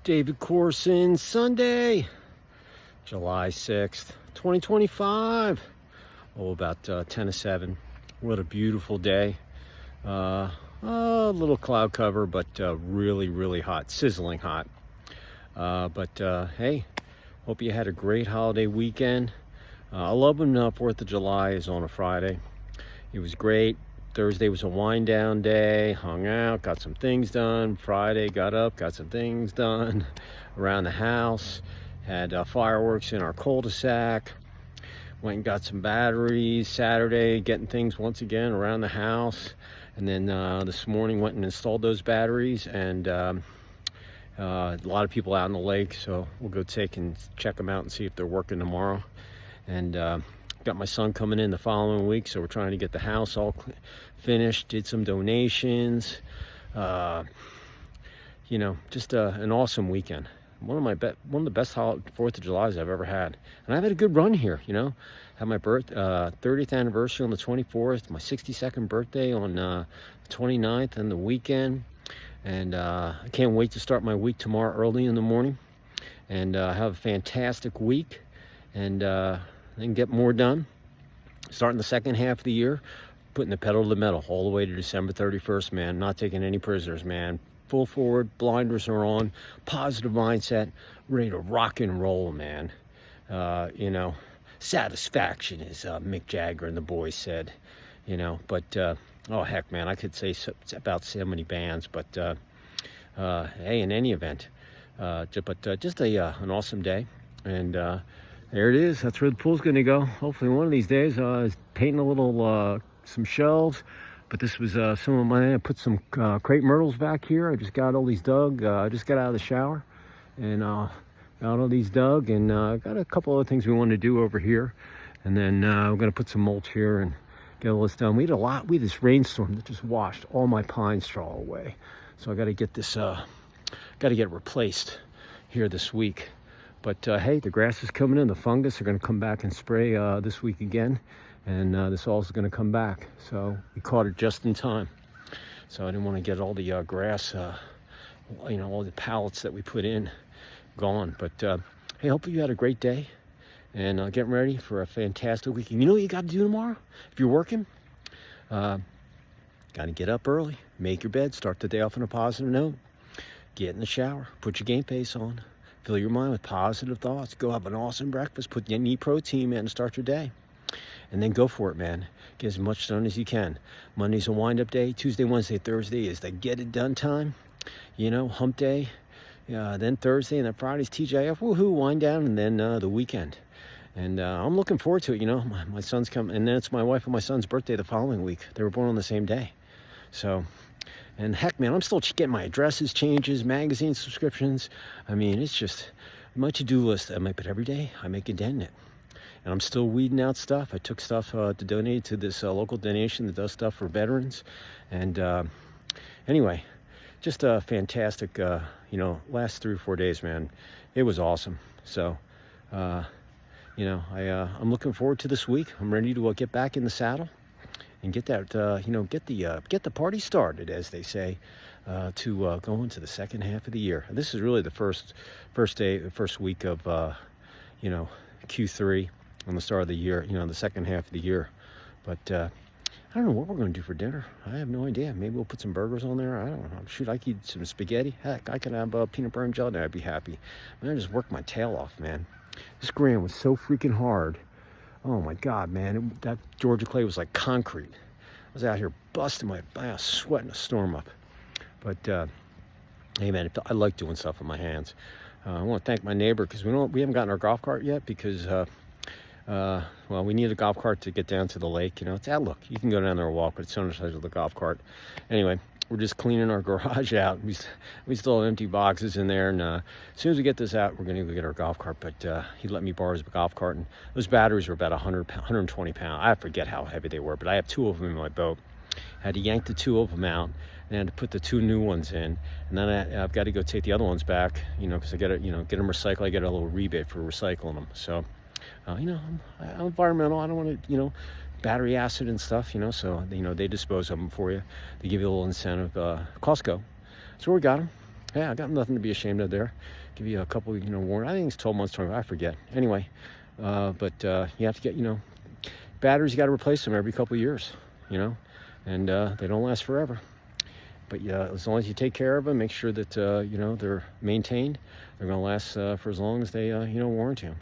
David Corson, Sunday, July 6th, 2025. Oh, about 10 to 7. What a beautiful day. A little cloud cover, but really, really hot, sizzling hot. Hey, hope you had a great holiday weekend. I love when 4th of July is on a Friday. It was great. Thursday was a wind down day, hung out, got some things done. Friday got up, got some things done around the house, had fireworks in our cul-de-sac, went and got some batteries. Saturday, getting things once again around the house. And then this morning went and installed those batteries, and a lot of people out on the lake, so we'll go take and check them out and see if they're working tomorrow. And got my son coming in the following week, so we're trying to get the house all finished. Did some donations. Just an awesome weekend. One of the best 4th of Julys I've ever had, and I've had a good run here. Had my 30th anniversary on the 24th, my 62nd birthday on the 29th, and the weekend. And I can't wait to start my week tomorrow early in the morning, and have a fantastic week, and then get more done. Starting the second half of the year, putting the pedal to the metal all the way to December 31st, man. Not taking any prisoners, man. Full forward, blinders are on, positive mindset, ready to rock and roll, man. Satisfaction, as Mick Jagger and the boys said, oh heck, man, I could say about so many bands, but hey, in any event, just an awesome day. And there it is. That's where the pool's going to go. Hopefully one of these days. Painting a little, some shelves. But this was I put some crepe myrtles back here. I just got all these dug. I just got out of the shower. And got all these dug. And got a couple other things we want to do over here. And then we're going to put some mulch here and get all this done. We had this rainstorm that just washed all my pine straw away. So I got to get this, got to get it replaced here this week. But hey, the grass is coming in. The fungus are going to come back and spray this week again. And this all is going to come back. So we caught it just in time. So I didn't want to get all the grass, all the pallets that we put in gone. But hey, hopefully you had a great day. And getting ready for a fantastic weekend. You know what you got to do tomorrow? If you're working, got to get up early. Make your bed. Start the day off on a positive note. Get in the shower. Put your game face on. Fill your mind with positive thoughts. Go have an awesome breakfast. Need protein, man, and start your day. And then go for it, man. Get as much done as you can. Monday's a wind-up day. Tuesday, Wednesday, Thursday is the get-it-done time. Hump day. Then Thursday, and then Friday's TJF. Woohoo, wind down, and then the weekend. And I'm looking forward to it. My son's coming, and then it's my wife and my son's birthday the following week. They were born on the same day. So... And heck, man, I'm still getting my addresses, changes, magazine subscriptions. I mean, it's just my to-do list. I make it every day. I make a dent in it. And I'm still weeding out stuff. I took stuff to donate to this local donation that does stuff for veterans. And anyway, just a fantastic, last 3 or 4 days, man. It was awesome. So, I'm looking forward to this week. I'm ready to get back in the saddle. And get that, get the party started, as they say, to go into the second half of the year. And this is really the first week of, Q3 on the start of the year. The second half of the year. But I don't know what we're going to do for dinner. I have no idea. Maybe we'll put some burgers on there. I don't know. Shoot, I could eat some spaghetti. Heck, I could have peanut butter and jelly. I'd be happy. Man, I just worked my tail off, man. This ground was so freaking hard. Oh my God, man, that Georgia clay was like concrete. I was out here busting my ass, sweating a storm up. But, hey man, I like doing stuff with my hands. I want to thank my neighbor, because we haven't gotten our golf cart yet, because, we need a golf cart to get down to the lake. Look, you can go down there and walk, but it's on the side of the golf cart. Anyway, we're just cleaning our garage out. We still have empty boxes in there, and as soon as we get this out, we're going to go get our golf cart. But he let me borrow his golf cart, and those batteries were about 120 pounds. I forget how heavy they were, but I have 2 of them in my boat. I had to yank the 2 of them out, and I had to put the 2 new ones in, and then I've got to go take the other ones back, because I got to, get them recycled. I get a little rebate for recycling them. So, I'm environmental. I don't want to, battery acid and stuff, so they dispose of them for you. They give you a little incentive. Costco. So we got them. Yeah, I got nothing to be ashamed of there. Give you a couple, warning. I think it's 12 months, 20. I forget. Anyway, but you have to get, batteries. You got to replace them every couple of years, and they don't last forever. But yeah, as long as you take care of them, make sure that they're maintained. They're going to last for as long as they warranty them.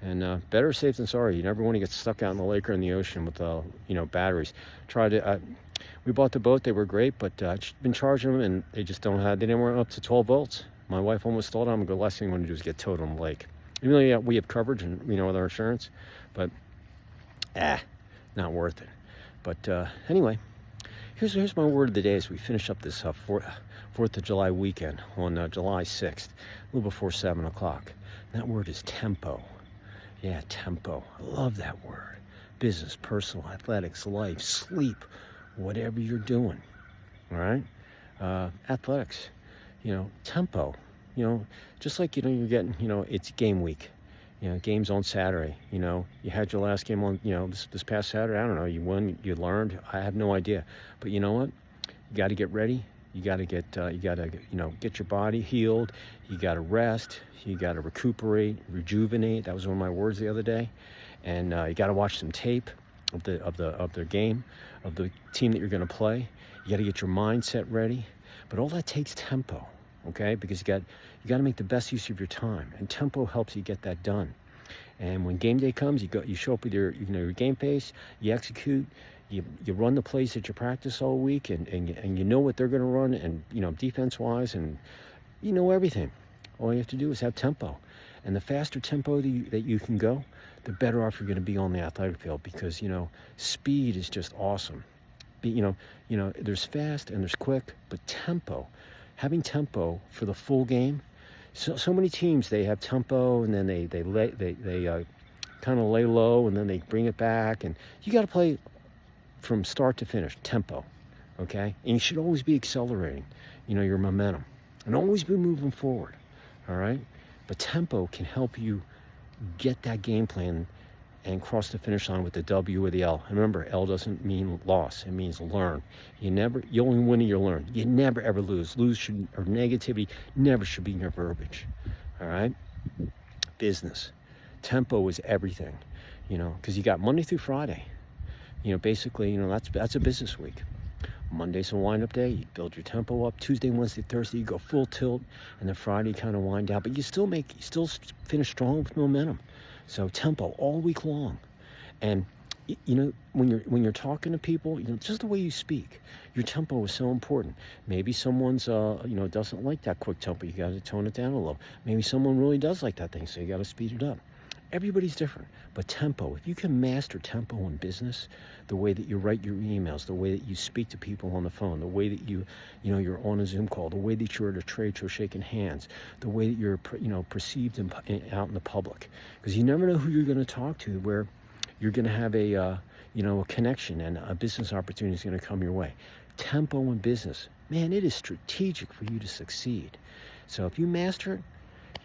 And better safe than sorry. You never want to get stuck out in the lake or in the ocean with batteries. We bought the boat. They were great, but I've been charging them, and they just don't have. They didn't run up to 12 volts. My wife almost thought I'm the last thing I want to do is get towed on the lake. Even though we have coverage and with our insurance, but not worth it. But anyway, here's my word of the day as we finish up this 4th of July weekend on July 6th, a little before 7 o'clock. That word is tempo. Yeah, tempo. I love that word. Business, personal, athletics, life, sleep, whatever you're doing. All right? Athletics, tempo. Just like, you're getting, it's game week. Games on Saturday. You had your last game on, this past Saturday. I don't know. You won, you learned. I have no idea. But you know what? You got to get ready. You got to get your body healed. You got to rest. You got to recuperate, rejuvenate. That was one of my words the other day. And you got to watch some tape of their game, of the team that you're going to play. You got to get your mindset ready. But all that takes tempo, okay? Because you got to make the best use of your time, and tempo helps you get that done. And when game day comes, you show up with your game face. You execute. You run the plays that you practice all week, and you know what they're going to run, and defense wise, and everything. All you have to do is have tempo, and the faster tempo that you can go, the better off you're going to be on the athletic field, because speed is just awesome. There's fast and there's quick, but tempo, having tempo for the full game. So many teams, they have tempo, and then they kind of lay low, and then they bring it back, and you got to play from start to finish, tempo, okay? And you should always be accelerating, your momentum, and always be moving forward, all right? But tempo can help you get that game plan and cross the finish line with the W or the L. And remember, L doesn't mean loss, it means learn. You only win or you learn. You never ever lose. Or negativity never should be in your verbiage, all right? Business, tempo is everything, because you got Monday through Friday. Basically, that's a business week. Monday's a wind-up day. You build your tempo up. Tuesday, Wednesday, Thursday, you go full tilt, and then Friday kind of wind down. But you still finish strong with momentum. So tempo all week long. And when you're talking to people, just the way you speak, your tempo is so important. Maybe someone's doesn't like that quick tempo. You got to tone it down a little. Maybe someone really does like that thing, so you got to speed it up. Everybody's different, but tempo, if you can master tempo in business, the way that you write your emails, the way that you speak to people on the phone, the way that you're on a Zoom call, the way that you're at a trade show shaking hands, the way that you're, perceived out in the public, because you never know who you're going to talk to, where you're going to have a connection, and a business opportunity is going to come your way. Tempo in business, man, it is strategic for you to succeed. So if you master it,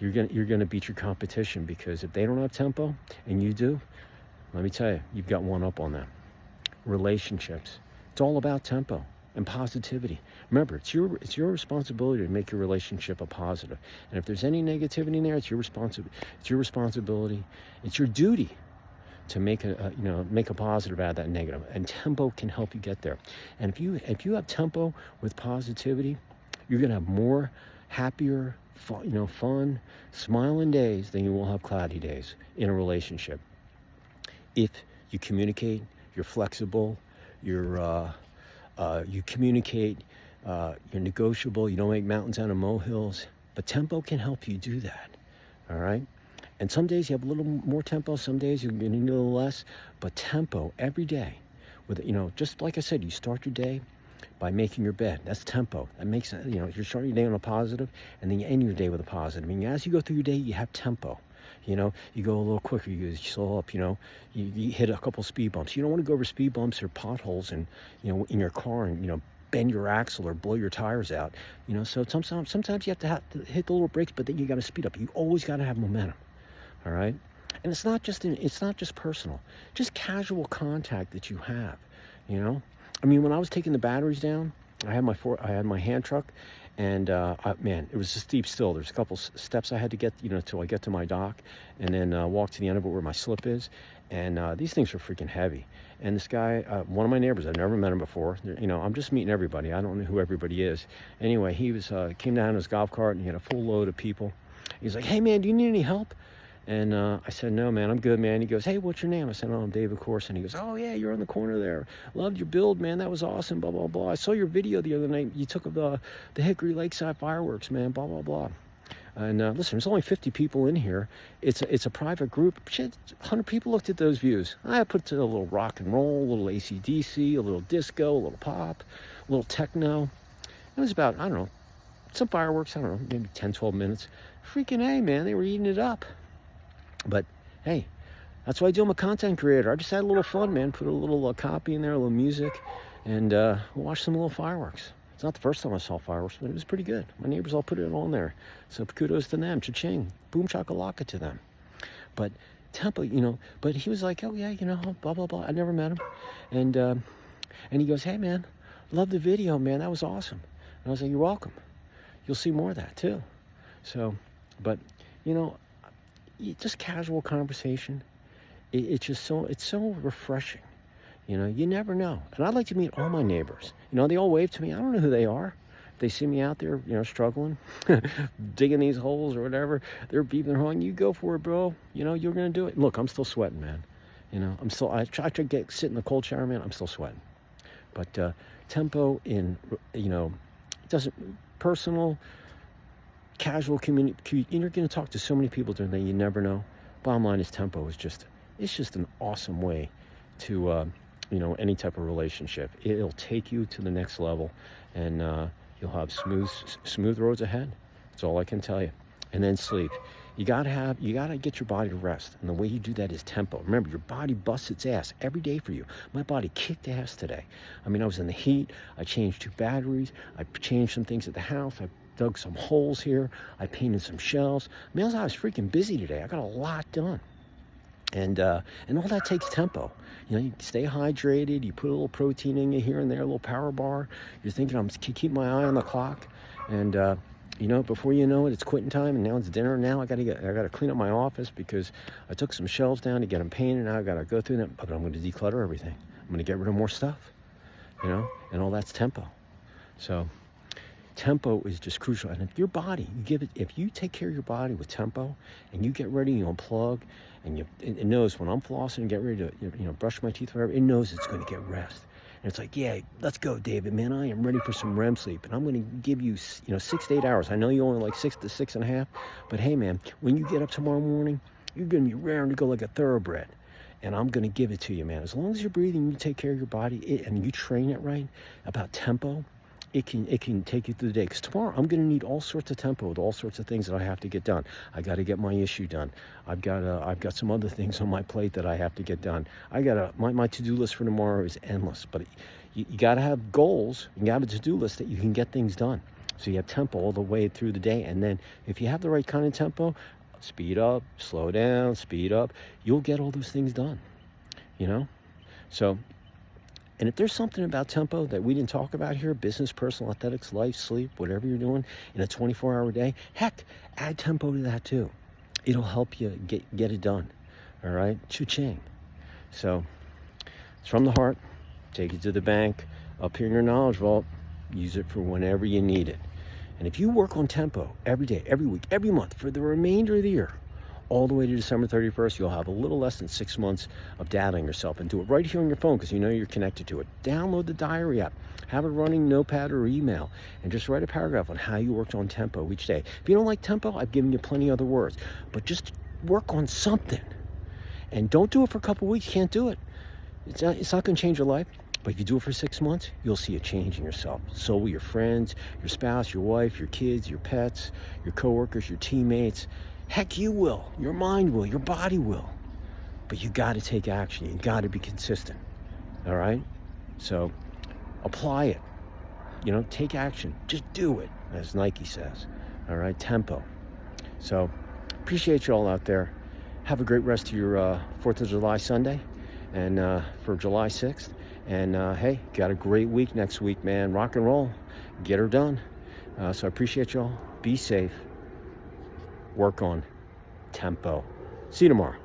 you're gonna beat your competition, because if they don't have tempo and you do, let me tell you, you've got one up on them. Relationships, it's all about tempo and positivity. Remember, it's your responsibility to make your relationship a positive. And if there's any negativity in there, it's your responsibility. It's your duty to make a positive out of that negative. And tempo can help you get there. And if you have tempo with positivity, you're gonna have more happier, fun, smiling days than you will have cloudy days in a relationship. If you communicate, you're flexible, you communicate, you're negotiable, you don't make mountains out of molehills. But tempo can help you do that, all right? And some days you have a little more tempo, some days you're going to need a little less. But tempo every day, with just like I said, you start your day by making your bed. That's tempo. That makes you're starting your day on a positive, and then you end your day with a positive. I mean, as you go through your day, you have tempo. You go a little quicker, you slow up. You hit a couple speed bumps. You don't want to go over speed bumps or potholes, and in your car, and bend your axle or blow your tires out. So sometimes you have to hit the little brakes, but then you got to speed up. You always got to have momentum. All right, and it's not just personal, just casual contact that you have. I mean, when I was taking the batteries down, I had my hand truck, And man, it was a steep still. There's a couple steps I had to get, till I get to my dock, and then walk to the end of it where my slip is. And these things are freaking heavy. And this guy, one of my neighbors, I've never met him before. I'm just meeting everybody. I don't know who everybody is. Anyway, he came down in his golf cart, and he had a full load of people. He's like, "Hey man, do you need any help?" And I said, "No, man, I'm good, man." He goes, "Hey, what's your name?" I said, "Oh, I'm David Corson." He goes, "Oh, yeah, you're on the corner there. Loved your build, man. That was awesome, blah, blah, blah. I saw your video the other night. You took of the Hickory Lakeside fireworks, man, blah, blah, blah." And listen, there's only 50 people in here. It's a private group. Shit, 100 people looked at those views. I put a little rock and roll, a little AC/DC, a little disco, a little pop, a little techno. It was about, I don't know, some fireworks, I don't know, maybe 10, 12 minutes. Freaking A, man, they were eating it up. But hey, that's what I do. I'm a content creator. I just had a little fun, man. Put a little copy in there, a little music, and watch some little fireworks. It's not the first time I saw fireworks, but it was pretty good. My neighbors all put it on there. So kudos to them. Cha-ching. Boom chakalaka to them. But Tempo, but he was like, "Oh yeah, blah, blah, blah." I never met him. And he goes, "Hey man, love the video, man. That was awesome." And I was like, "You're welcome. You'll see more of that too." So, but, just casual conversation. It's so refreshing. You never know. And I'd like to meet all my neighbors. They all wave to me. I don't know who they are. If they see me out there, struggling, digging these holes or whatever, they're beeping their horn. You go for it, bro. You're going to do it. Look, I'm still sweating, man. I try to sit in the cold shower, man. I'm still sweating. But Tempo doesn't, personal, casual community, you're going to talk to so many people during the day, you never know. Bottom line is Tempo is just an awesome way to, any type of relationship. It'll take you to the next level, and you'll have smooth roads ahead. That's all I can tell you. And then sleep. You gotta get your body to rest. And the way you do that is Tempo. Remember, your body busts its ass every day for you. My body kicked ass today. I was in the heat. I changed 2 batteries. I changed some things at the house. I dug some holes here. I painted some shelves. I was freaking busy today. I got a lot done. And all that takes Tempo. You stay hydrated. You put a little protein in you here and there, a little power bar. You're thinking, I'm keep my eye on the clock. And, before you know it, it's quitting time, and now it's dinner. Now I got to clean up my office because I took some shelves down to get them painted. Now I got to go through them, but I'm going to declutter everything. I'm going to get rid of more stuff, and all that's Tempo. So Tempo is just crucial. And if your body, if you take care of your body with Tempo, and you get ready, you unplug, and it knows when I'm flossing and get ready to, brush my teeth, whatever, it knows it's going to get rest. And it's like, "Yeah, let's go, David, man. I am ready for some REM sleep. And I'm going to give you, 6 to 8 hours. I know you only like 6 to 6.5. But hey, man, when you get up tomorrow morning, you're going to be raring to go like a thoroughbred. And I'm going to give it to you, man. As long as you're breathing, you take care of your body, and you train it right about Tempo, it can take you through the day. Because tomorrow I'm going to need all sorts of Tempo with all sorts of things that I have to get done. I got to get my issue done. I've got some other things on my plate that I have to get done. My to-do list for tomorrow is endless. But you got to have goals. You got to have a to-do list that you can get things done. So you have Tempo all the way through the day. And then if you have the right kind of Tempo, speed up, slow down, speed up, you'll get all those things done. So. And if there's something about Tempo that we didn't talk about here, business, personal, athletics, life, sleep, whatever you're doing in a 24-hour day, heck, add Tempo to that too. It'll help you get it done. All right? Cha-ching. So it's from the heart. Take it to the bank. Up here in your knowledge vault. Use it for whenever you need it. And if you work on Tempo every day, every week, every month for the remainder of the year, all the way to December 31st, you'll have a little less than 6 months of data on yourself, and do it right here on your phone because you're connected to it. Download the diary app, have a running notepad or email, and just write a paragraph on how you worked on Tempo each day. If you don't like Tempo, I've given you plenty of other words, but just work on something. And don't do it for a couple of weeks. You can't do it. It's not going to change your life. But if you do it for 6 months, you'll see a change in yourself. So will your friends, your spouse, your wife, your kids, your pets, your coworkers, your teammates. Heck, you will. Your mind will. Your body will. But you got to take action. You got to be consistent. All right? So apply it. Take action. Just do it, as Nike says. All right? Tempo. So appreciate you all out there. Have a great rest of your 4th of July Sunday, and for July 6th. And hey, got a great week next week, man. Rock and roll. Get her done. So I appreciate y'all. Be safe. Work on tempo. See you tomorrow.